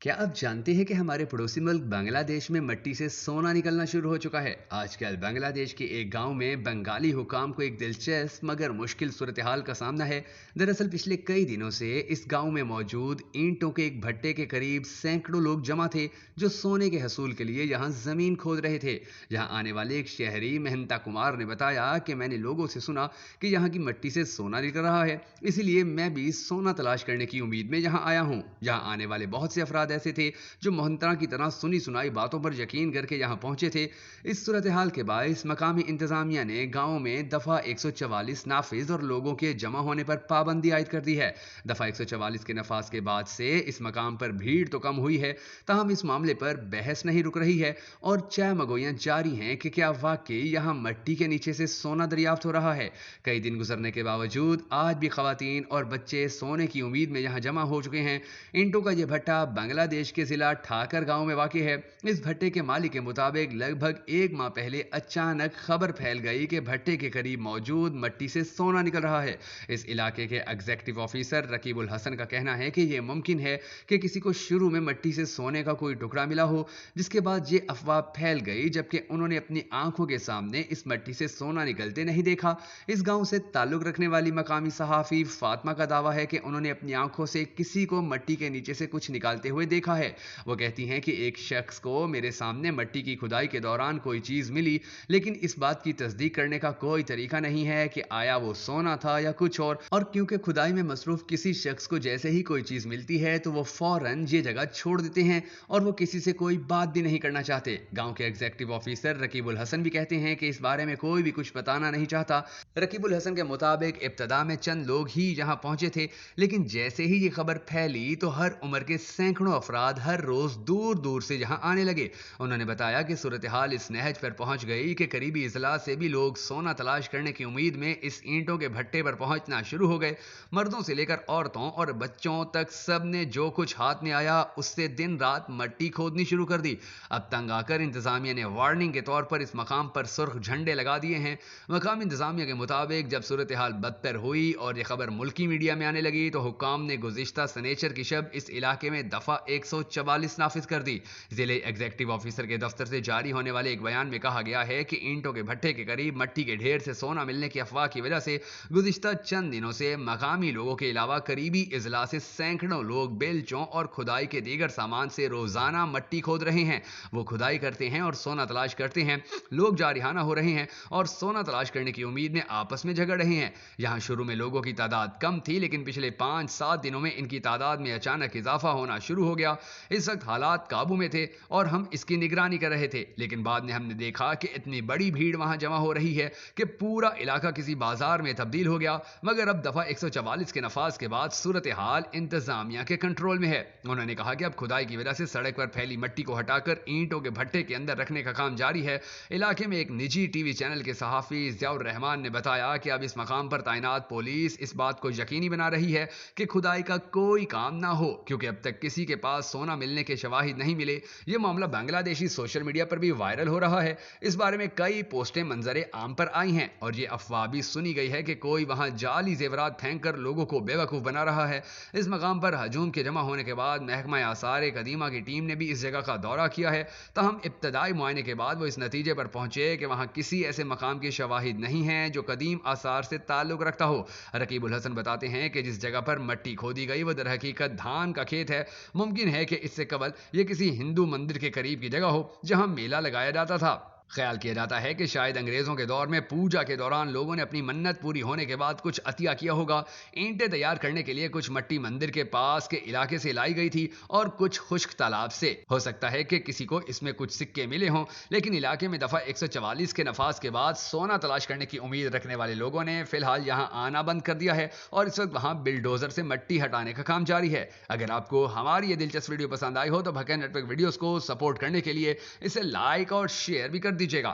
क्या आप जानते हैं कि हमारे पड़ोसी मुल्क बांग्लादेश में मिट्टी से सोना निकलना शुरू हो चुका है। आजकल बांग्लादेश के एक गांव में बंगाली हुकाम को एक दिलचस्प मगर मुश्किल सूरत हाल का सामना है। दरअसल पिछले कई दिनों से इस गांव में मौजूद ईंटों के एक भट्टे के करीब सैकड़ों लोग जमा थे जो सोने के हसूल के लिए यहाँ जमीन खोद रहे थे। यहाँ आने वाले एक शहरी मेहनता कुमार ने बताया कि मैंने लोगों से सुना कि यहाँ की मिट्टी से सोना निकल रहा है, इसीलिए मैं भी सोना तलाश करने की उम्मीद में यहाँ आया हूँ। यहाँ आने वाले बहुत से अफराद ऐसे थे जो मोहंतरा की तरह सुनी सुनाई बातों पर यकीन करके यहाँ पहुंचे थे। इस सूरत हाल के बायस मकामी इंतजामिया ने गांव में दफा 144 नाफिज और लोगों के जमा होने पर पाबंदी आयद कर दी है। दफा 144 के नफाज के बाद से इस मकाम पर भीड़ तो कम हुई है, ताहम इस मामले पर बहस नहीं रुक रही है और चाय मगोइयां जारी हैं कि क्या वाकई यहाँ मिट्टी के नीचे से सोना दरियाफ्त हो रहा है। कई दिन गुजरने के बावजूद आज भी खवातीन और बच्चे सोने की उम्मीद में यहाँ जमा हो चुके हैं। ईंटों का यह भट्टा बांग्लादेश के जिला ठाकर गांव में वाक़ है। इस भट्टे के मालिक के मुताबिक लगभग एक माह पहले अचानक खबर फैल गई कि भट्टे के करीब मौजूद मिट्टी से सोना निकल रहा है। इस इलाके के एग्जीक्यूटिव ऑफिसर रकीबुल हसन का कहना है कि यह मुमकिन है कि किसी को शुरू में मिट्टी से सोने का कोई टुकड़ा मिला हो, जिसके बाद ये अफवाह फैल गई, जबकि उन्होंने अपनी आंखों के सामने इस मिट्टी से सोना निकलते नहीं देखा। इस गांव से ताल्लुक रखने वाली मकामी सहाफी फातिमा का दावा है कि उन्होंने अपनी आंखों से किसी को मिट्टी के नीचे से कुछ निकालते हुए देखा है। वो कहती हैं कि एक शख्स को मेरे सामने मिट्टी की खुदाई के दौरान कोई चीज मिली, लेकिन इस बात की तस्दीक करने का कोई तरीका नहीं है कि आया वो सोना था या कुछ और क्योंकि खुदाई में मसरूफ किसी शख्स को जैसे ही कोई चीज मिलती है तो वो फौरन ये जगह छोड़ देते हैं और वो किसी से कोई बात भी नहीं करना चाहते। गांव के एग्जीक्यूटिव ऑफिसर रकीबुल हसन भी कहते हैं कि इस बारे में कोई भी कुछ बताना नहीं चाहता। रकीबुल हसन के मुताबिक इब्तदा में चंद लोग ही यहां पहुंचे थे, लेकिन जैसे ही ये खबर फैली तो हर उम्र के सैकड़ों अफराद हर रोज दूर दूर से यहां आने लगे। उन्होंने बताया कि सूरत हाल इस नहज पर पहुंच गई कि करीबी इजला से भी लोग सोना तलाश करने की उम्मीद में इस ईंटों के भट्टे पर पहुंचना शुरू हो गए। मर्दों से लेकर औरतों और बच्चों तक सब ने जो कुछ हाथ में आया उससे दिन रात मिट्टी खोदनी शुरू कर दी। अब तंग आकर इंतजामिया ने वार्निंग के तौर पर इस मकाम पर सुर्ख झंडे लगा दिए हैं। मकामी इंतजामिया के मुताबिक जब सूरत हाल बदतर हुई और यह खबर मुल्की मीडिया में आने लगी तो हुक्काम ने गुज़िश्ता सनेचर की शब इस इलाके में दफा 144 नाफिज कर दी। जिले एग्जीक्यूटिव ऑफिसर के दफ्तर से जारी होने वाले एक बयान में कहा गया है कि ईंटों के भट्टे के करीब मिट्टी के ढेर से सोना मिलने की अफवाह की वजह से गुज़िश्ता चंद दिनों से मकामी लोगों के अलावा करीबी इजला से सैकड़ों लोग बेलचों और खुदाई के दीगर सामान से रोजाना मिट्टी खोद रहे हैं। वो खुदाई करते हैं और सोना तलाश करते हैं। लोग जारिहाना हो रहे हैं और सोना तलाश करने की उम्मीद में आपस में झगड़ रहे हैं। यहाँ शुरू में लोगों की तादाद कम थी, लेकिन पिछले 5-7 दिनों में इनकी तादाद में अचानक इजाफा होना शुरू हो गया। इस वक्त हालात काबू में थे और हम इसकी निगरानी कर रहे थे, लेकिन बाद में हमने देखा कि इतनी बड़ी भीड़ वहां जमा हो रही है कि पूरा इलाका किसी बाजार में तब्दील हो गया। मगर अब दफा 144 के नफाज के बाद सूरत हाल इंतजामिया के कंट्रोल में है। उन्होंने कहा कि अब खुदाई की वजह से सड़क पर फैली मिट्टी को हटाकर ईंटों के भट्टे के अंदर रखने का काम जारी है। इलाके में एक निजी टीवी चैनल के सहाफी जियाउर रहमान ने बताया कि अब इस मकाम पर तैनात पुलिस इस बात को यकीनी बना रही है कि खुदाई का कोई काम ना हो, क्योंकि अब तक किसी के पास सोना मिलने के शवाहिद नहीं मिले। यह मामला बांग्लादेशी सोशल मीडिया पर भी वायरल हो रहा है। इस बारे में कई पोस्टें मंजरे आम पर आई हैं और यह अफवाह भी सुनी गई है कि कोई वहां जाली जेवरात फेंक कर लोगों को बेवकूफ बना रहा है। इस मकाम पर हजूम के जमा होने के बाद महकमा आसार कदीमा की टीम ने भी इस जगह का दौरा किया है। तहम इब्तदाई मुआयने के बाद वो इस नतीजे पर पहुंचे कि वहां किसी ऐसे मकाम के शवाहिद नहीं है जो कदीम आसार से ताल्लुक रखता हो। रकीबुल हसन बताते हैं कि जिस जगह पर मिट्टी खोदी गई वो दर हकीकत धान का खेत है। मुमकिन है कि इससे कबल यह किसी हिंदू मंदिर के करीब की जगह हो जहां मेला लगाया जाता था। ख्याल किया जाता है कि शायद अंग्रेजों के दौर में पूजा के दौरान लोगों ने अपनी मन्नत पूरी होने के बाद कुछ अतिया किया होगा। ईंटें तैयार करने के लिए कुछ मिट्टी मंदिर के पास के इलाके से लाई गई थी और कुछ खुश्क तालाब से। हो सकता है कि किसी को इसमें कुछ सिक्के मिले हों, लेकिन इलाके में दफा 144 के नफाज के बाद सोना तलाश करने की उम्मीद रखने वाले लोगों ने फिलहाल यहाँ आना बंद कर दिया है और इस वक्त वहाँ बिल्डोजर से मिट्टी हटाने का काम जारी है। अगर आपको हमारी ये दिलचस्प वीडियो पसंद आई हो तो भकेन नेटवर्क वीडियोस को सपोर्ट करने के लिए इसे लाइक और शेयर भी कर दीजिएगा।